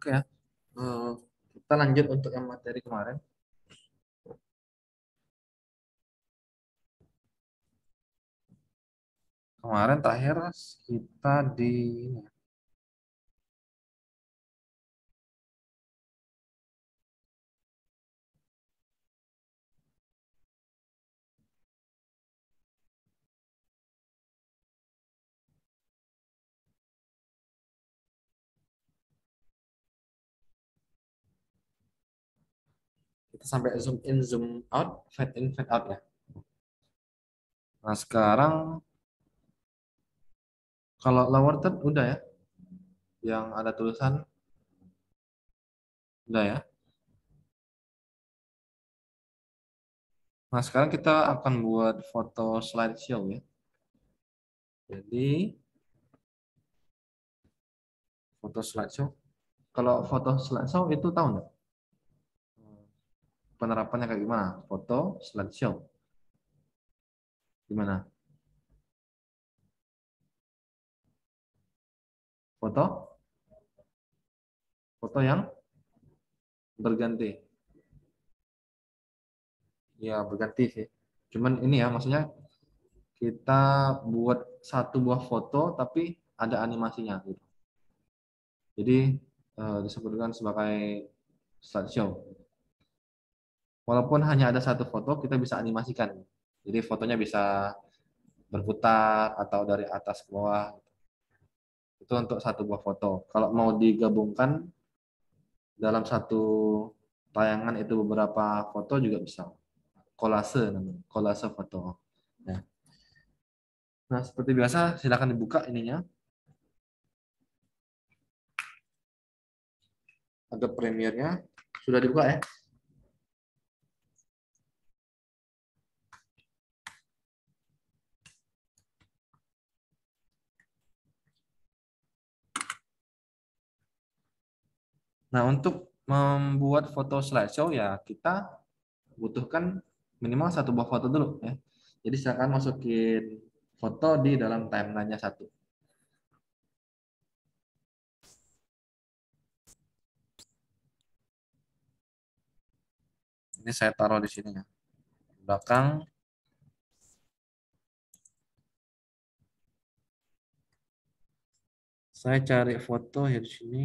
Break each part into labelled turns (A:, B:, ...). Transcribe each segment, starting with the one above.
A: Oke ya. Eh, kita lanjut untuk yang materi kemarin. Kemarin terakhir kita di kita sampai zoom in, zoom out, fade in, fade out ya. Nah sekarang kalau lower third udah ya, yang ada tulisan udah ya. Nah sekarang kita akan buat foto slideshow ya. Jadi foto slideshow. Kalau foto slideshow itu tahu nggak penerapannya kayak gimana? Foto slideshow gimana? Foto, foto yang berganti. Ya berganti sih. Cuman ini ya maksudnya kita buat satu buah foto tapi ada animasinya gitu. Jadi disebutkan sebagai slideshow. Walaupun hanya ada satu foto, kita bisa animasikan. Jadi fotonya bisa berputar atau dari atas ke bawah. Itu untuk satu buah foto. Kalau mau digabungkan dalam satu tayangan itu beberapa foto juga bisa. Kolase namanya, kolase foto. Nah, nah seperti biasa silakan dibuka ininya. Ada Premiere-nya. Sudah dibuka ya? Nah, untuk membuat foto slideshow ya kita butuhkan minimal satu buah foto dulu ya. Jadi silakan masukin foto di dalam timeline-nya satu. Ini saya taruh di sini ya. Belakang saya cari foto ya di sini.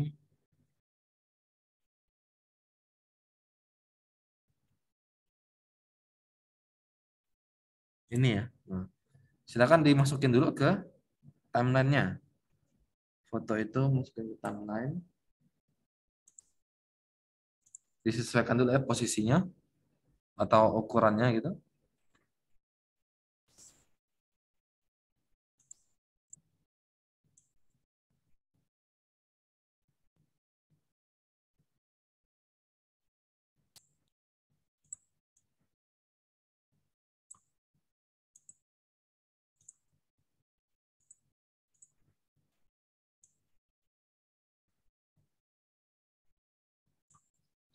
A: Ini ya. Nah, silakan dimasukin dulu ke timeline-nya. Foto itu masukin ke timeline. Disesuaikan dulu ya posisinya atau ukurannya gitu.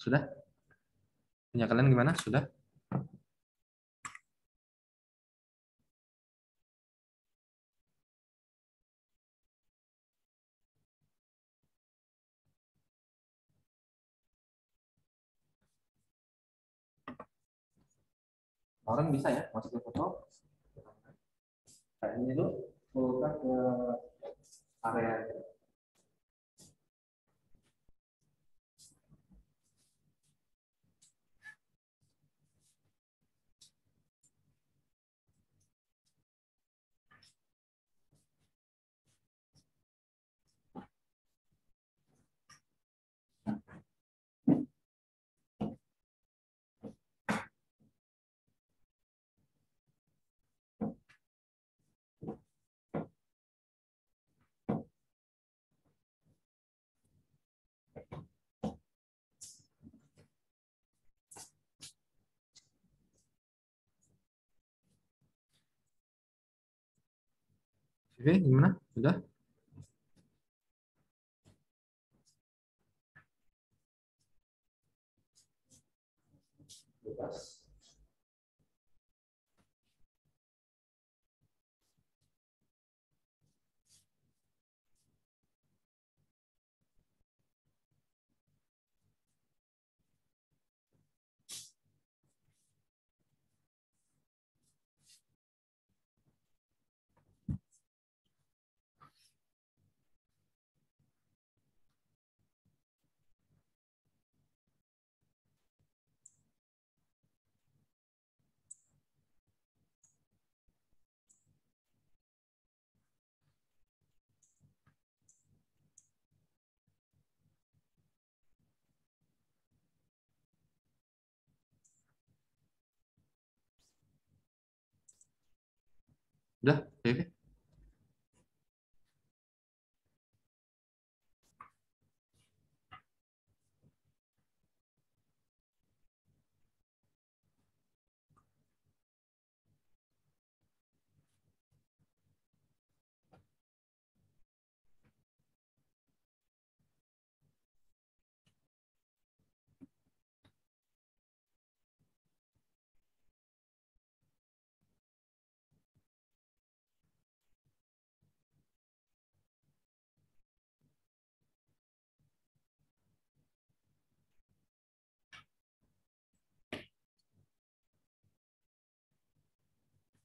A: Sudah? Punya kalian gimana? Sudah? Orang bisa ya masukin foto. Kayak ini dulu. Kita ke area. Oke, gimana? Sudah? Bebas. Udah, oke.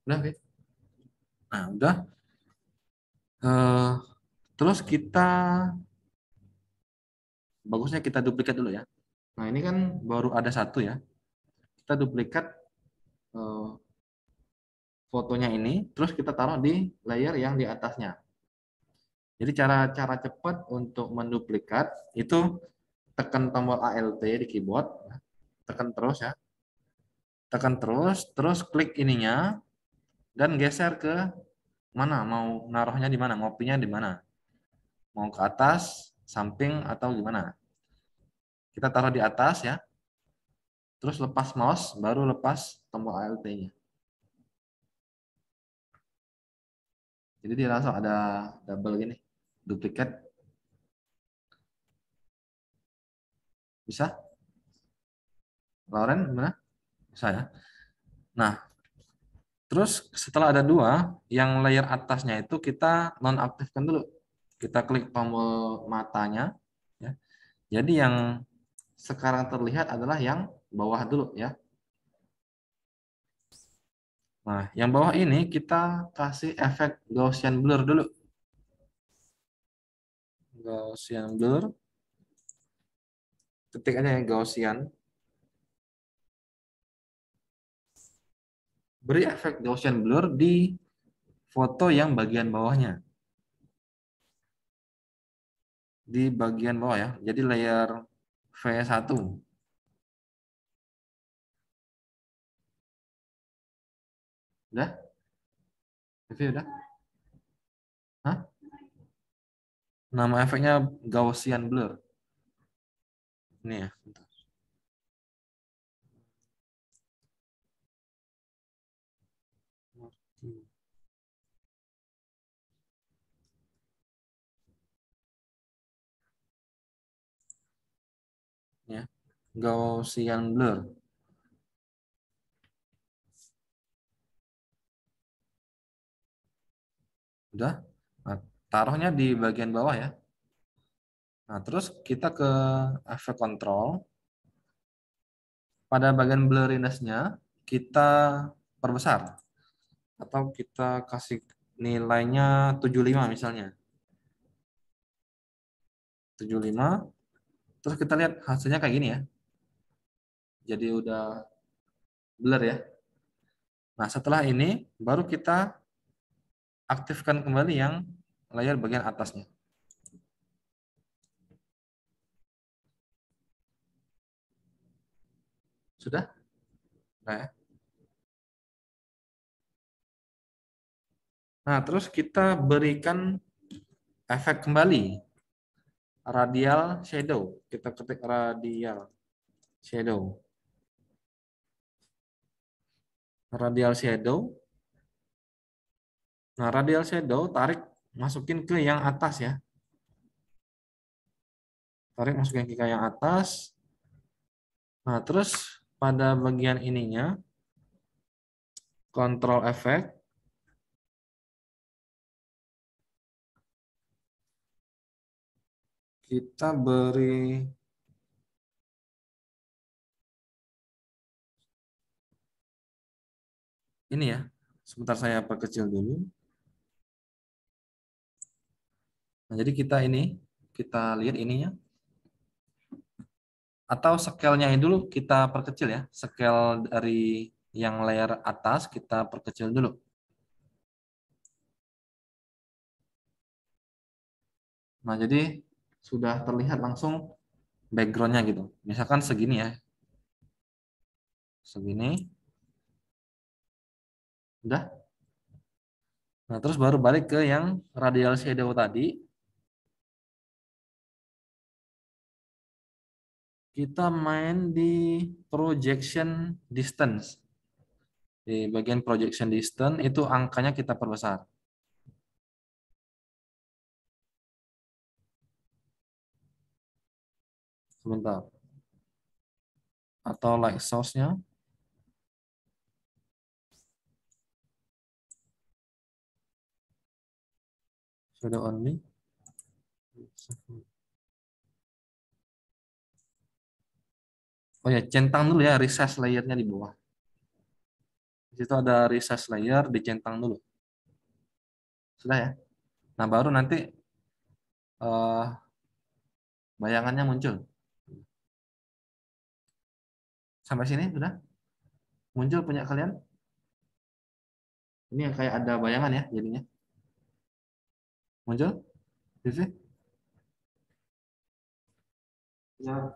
A: Udah, oke. Nah, udah. Eh, terus bagusnya kita duplikat dulu ya. Nah, ini kan baru ada satu ya. Kita duplikat eh, fotonya ini, terus kita taruh di layer yang di atasnya. Jadi cara-cara cepat untuk menduplikat itu tekan tombol Alt di keyboard, tekan terus ya, tekan terus, terus klik ininya dan geser ke mana, mau naruhnya di mana, mau pinnya di mana, mau ke atas, samping atau gimana. Kita taruh di atas ya, terus lepas mouse, baru lepas tombol Alt-nya. Jadi dia langsung ada double gini, duplikat, bisa? Lauren gimana? Bisa ya. Nah, terus setelah ada dua, yang layer atasnya itu kita nonaktifkan dulu. Kita klik tombol matanya. Ya. Jadi yang sekarang terlihat adalah yang bawah dulu ya. Nah, yang bawah ini kita kasih efek Gaussian blur dulu. Gaussian blur. Ketik aja ya Gaussian. Beri efek Gaussian blur di foto yang bagian bawahnya. Di bagian bawah ya. Jadi layer V1. Udah? V udah? Hah? Nama efeknya Gaussian blur. Ini ya. Ya. Gaussian blur. Udah? Nah, taruhnya di bagian bawah ya. Nah, terus kita ke efek control. Pada bagian blurriness-nya kita perbesar atau kita kasih nilainya 75 misalnya. 75. Terus kita lihat hasilnya kayak gini ya. Jadi udah blur ya. Nah, setelah ini baru kita aktifkan kembali yang layar bagian atasnya. Sudah? Nah, ya. Nah, terus kita berikan efek kembali radial shadow. Kita ketik radial shadow. Radial shadow. Nah, radial shadow tarik masukin ke yang atas ya. Tarik masukin ke yang atas. Nah, terus pada bagian ininya kontrol efek kita beri ini ya. Sebentar saya perkecil dulu. Nah, jadi kita lihat ininya atau scale-nya dulu kita perkecil ya. Scale dari yang layer atas kita perkecil dulu. Nah, jadi sudah terlihat langsung background-nya gitu. Misalkan segini ya. Segini. Udah? Nah, terus baru balik ke yang radial shadow tadi. Kita main di projection distance. Di bagian projection distance itu angkanya kita perbesar. Sebentar. Atau light source-nya. Shadow only. Oh ya, centang dulu ya recess layer-nya di bawah. Di situ ada recess layer, dicentang dulu. Sudah ya. Nah, baru nanti bayangannya muncul. Sampai sini sudah muncul punya kalian? Ini yang kayak ada bayangan ya jadinya. Muncul? Vivi? Ya.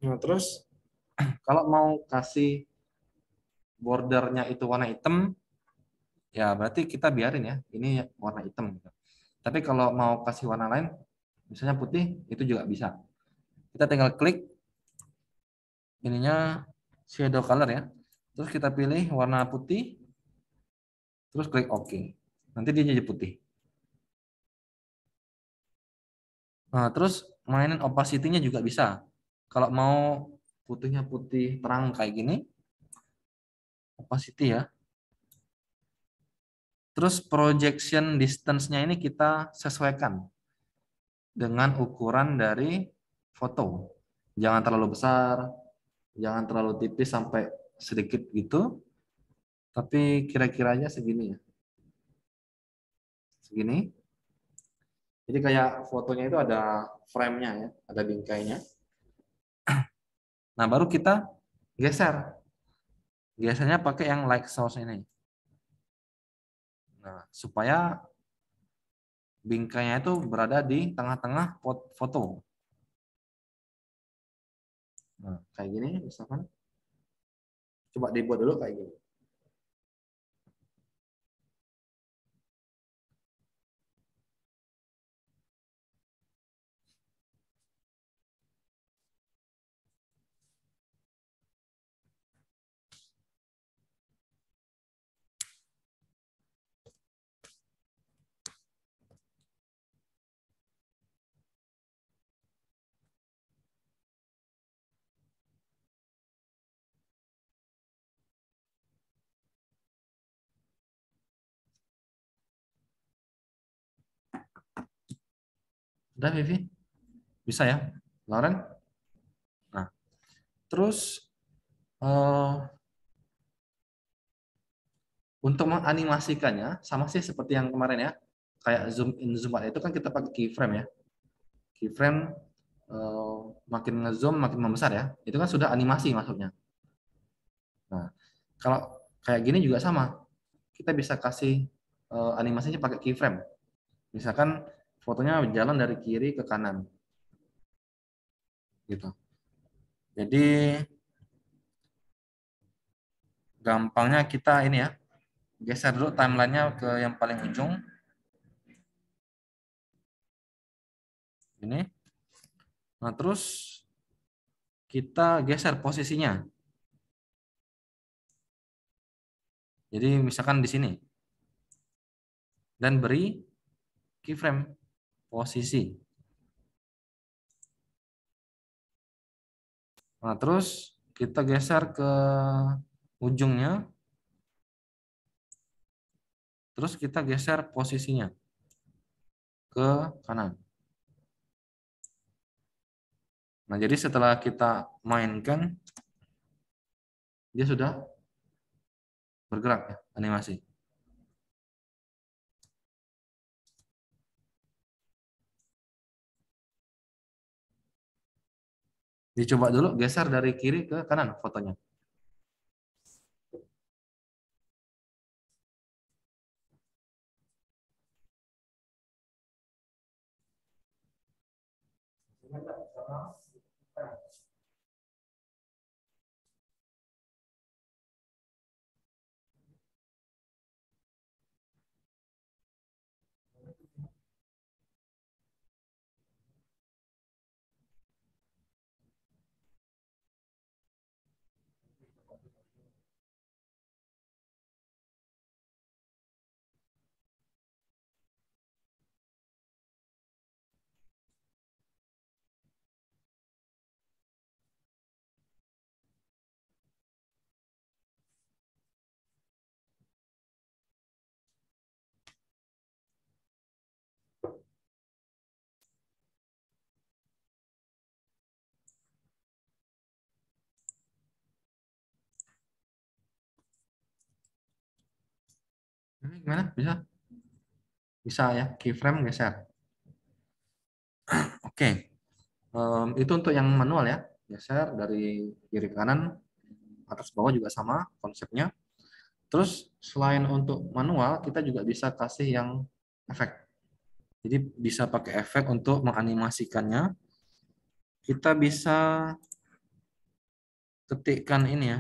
A: Nah, terus kalau mau kasih bordernya itu warna hitam, ya berarti kita biarin ya, ini warna hitam gitu. Tapi kalau mau kasih warna lain, misalnya putih, itu juga bisa. Kita tinggal klik ininya shadow color ya. Terus kita pilih warna putih, terus klik OK. Nanti dia jadi putih. Nah, terus mainin opacity-nya juga bisa. Kalau mau putihnya putih terang kayak gini, opacity ya. Terus projection distance-nya ini kita sesuaikan dengan ukuran dari foto. Jangan terlalu besar, jangan terlalu tipis sampai sedikit gitu, tapi kira-kiranya segini ya. Segini. Jadi kayak fotonya itu ada frame-nya ya, ada bingkainya. Nah, baru kita geser. Gesernya pakai yang light source ini. Nah, supaya bingkainya itu berada di tengah-tengah foto. Nah, kayak gini misalkan. Coba dibuat dulu kayak gini. Udah, Vivi? Bisa ya? Lauren? Nah, terus untuk menganimasikannya sama sih seperti yang kemarin ya. Kayak zoom in zoom out itu kan kita pakai keyframe ya. Keyframe eh, makin ngezoom makin membesar ya. Itu kan sudah animasi maksudnya. Nah, kalau kayak gini juga sama. Kita bisa kasih animasinya pakai keyframe. Misalkan fotonya jalan dari kiri ke kanan gitu. Jadi gampangnya kita ini ya, geser dulu timelinenya ke yang paling ujung. Ini. Nah, terus kita geser posisinya. Jadi misalkan di sini. Dan beri keyframe posisi. Nah, terus kita geser ke ujungnya. Terus kita geser posisinya ke kanan. Nah, jadi setelah kita mainkan, dia sudah bergerak ya, animasi. Dicoba dulu geser dari kiri ke kanan fotonya. Ini gimana? Bisa? Bisa ya, keyframe geser. Oke, itu untuk yang manual ya. Geser dari kiri ke kanan, atas bawah juga sama konsepnya. Terus selain untuk manual, kita juga bisa kasih yang efek. Jadi bisa pakai efek untuk menganimasikannya. Kita bisa ketikkan ini ya,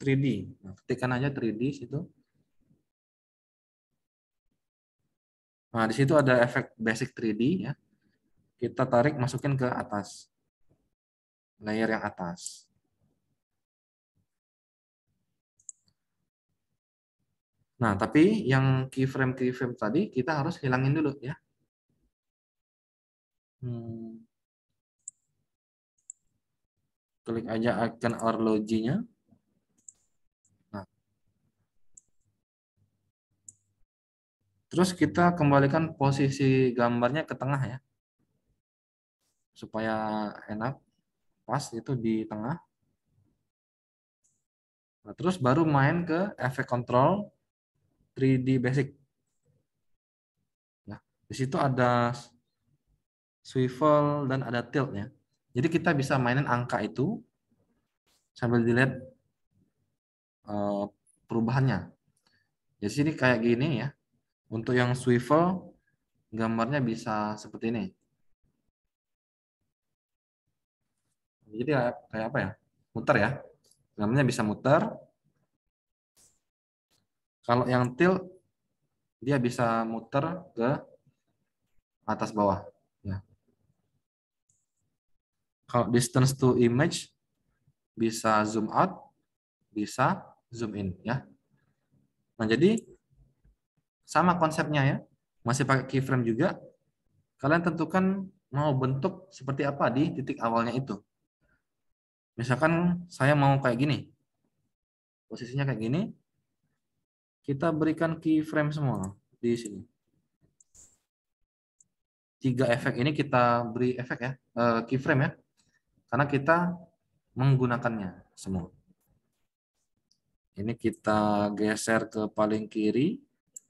A: 3D. Nah, ketikkan aja 3D situ. Nah, di situ ada efek basic 3D ya. Kita tarik masukin ke atas. Layer yang atas. Nah, tapi yang keyframe tadi kita harus hilangin dulu ya. Hmm, klik aja icon arloji-nya. Nah, terus kita kembalikan posisi gambarnya ke tengah ya. Supaya enak, pas itu di tengah. Nah, terus baru main ke efek control 3D basic. Ya, di situ ada swivel dan ada tilt ya. Jadi kita bisa mainin angka itu sambil dilihat eh, perubahannya. Jadi sini kayak gini ya. Untuk yang swivel gambarnya bisa seperti ini. Jadi kayak apa ya? Muter ya. Gambarnya bisa muter. Kalau yang tilt dia bisa muter ke atas bawah. Ya. Kalau distance to image bisa zoom out, bisa zoom in ya. Nah, jadi sama konsepnya ya. Masih pakai keyframe juga. Kalian tentukan mau bentuk seperti apa di titik awalnya itu. Misalkan saya mau kayak gini. Posisinya kayak gini. Kita berikan keyframe semua di sini. 3 efek ini kita beri efek ya, keyframe ya. Karena kita menggunakannya semua. Ini kita geser ke paling kiri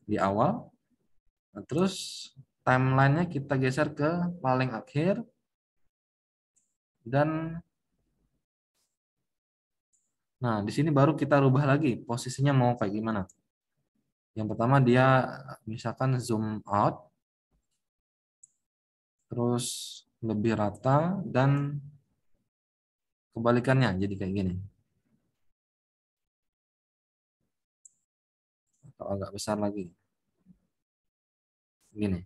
A: di awal. Nah, terus timelinenya kita geser ke paling akhir. Dan nah, di sini baru kita rubah lagi posisinya mau kayak gimana. Yang pertama dia misalkan zoom out, terus lebih rata dan kebalikannya jadi kayak gini. atau agak besar lagi. Gini.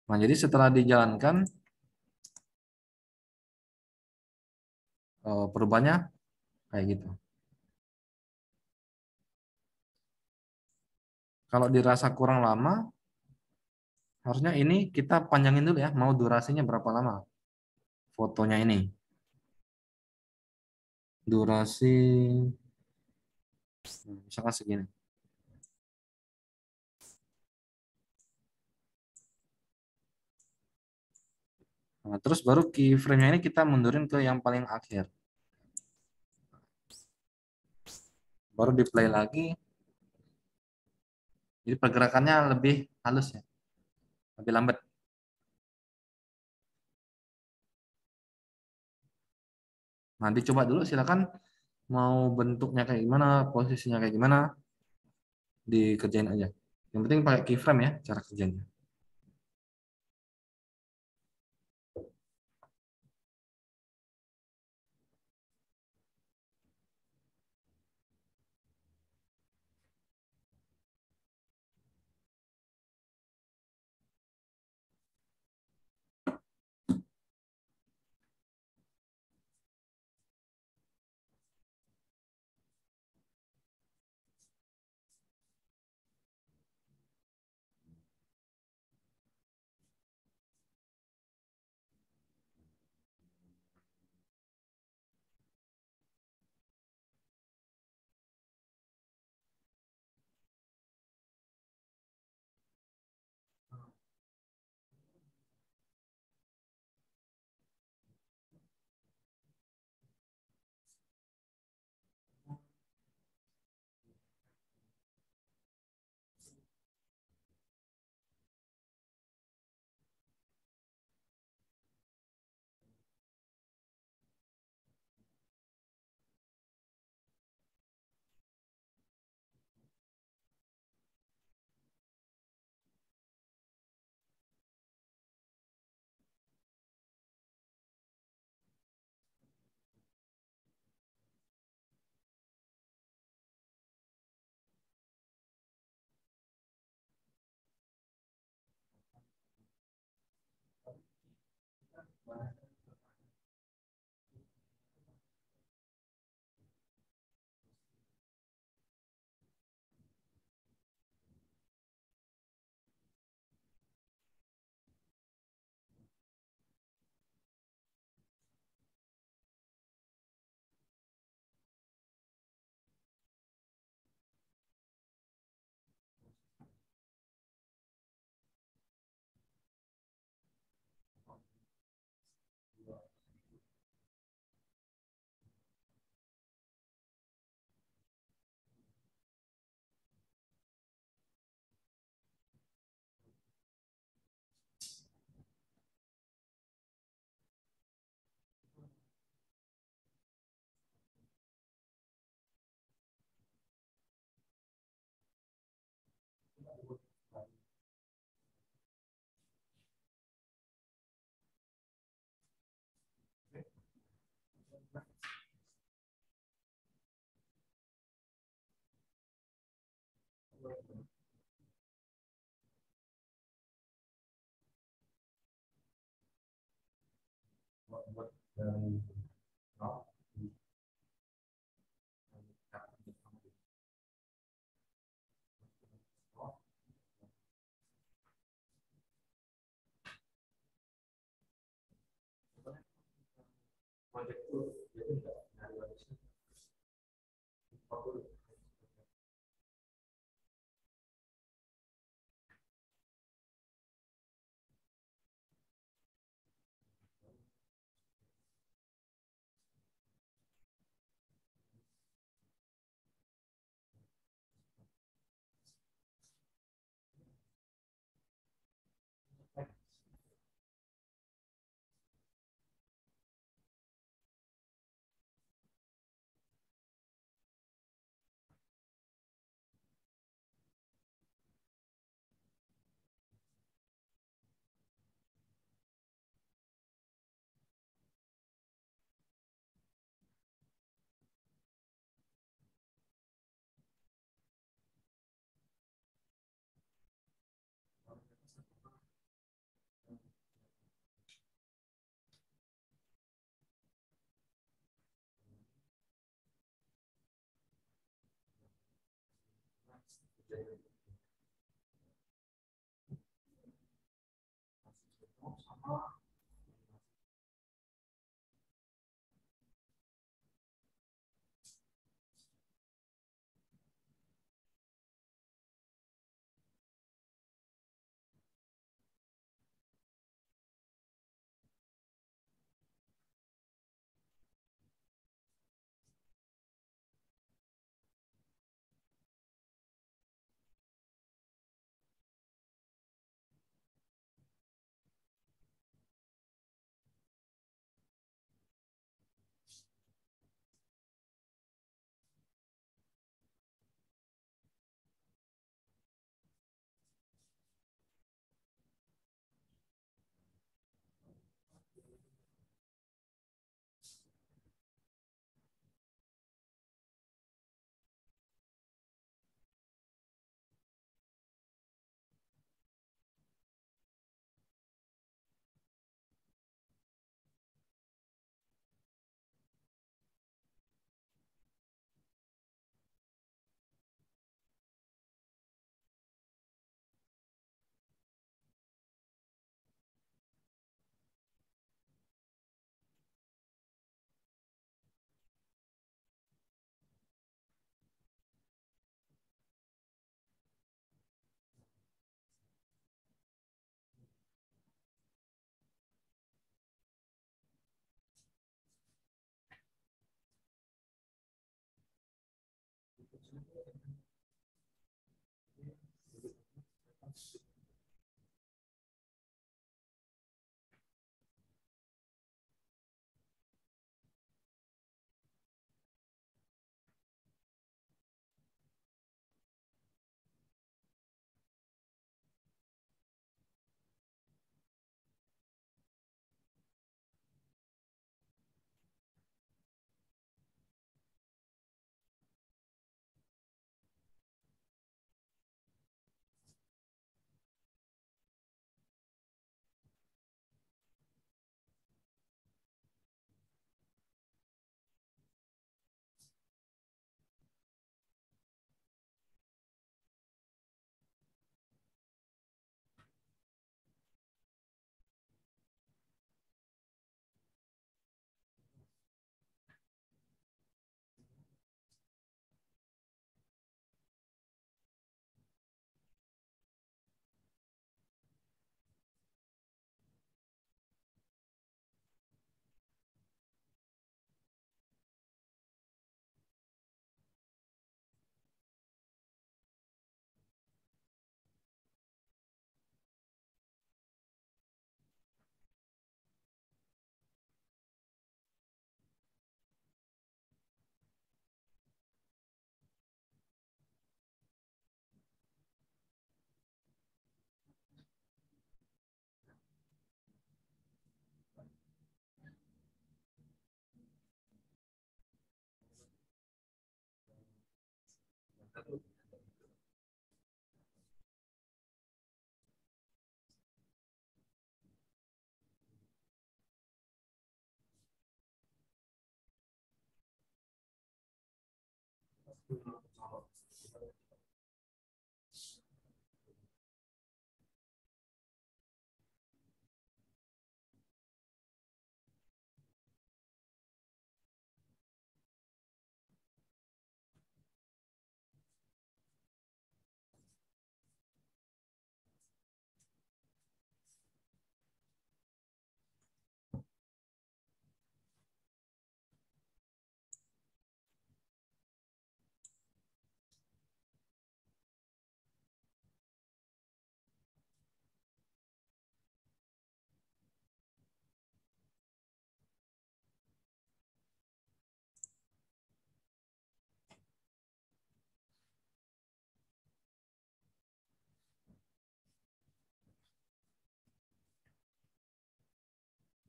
A: Nah, jadi setelah dijalankan, perubahannya kayak gitu. Kalau dirasa kurang lama, harusnya ini kita panjangin dulu ya, mau durasinya berapa lama fotonya ini. Durasi, misalkan segini. Nah, terus baru keyframe-nya ini kita mundurin ke yang paling akhir. Baru di play lagi, jadi pergerakannya lebih halus ya, lebih lambat. Nanti coba dulu silakan mau bentuknya kayak gimana, posisinya kayak gimana, dikerjain aja. Yang penting pakai keyframe ya cara kerjanya.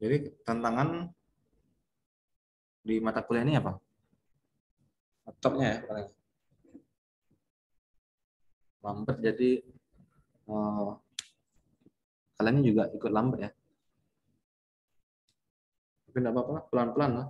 A: Jadi tantangan di mata kuliah ini apa? Laptopnya ya paling lambat, jadi eh, kalian juga ikut lambat ya. Tapi nggak apa-apa, pelan-pelan lah.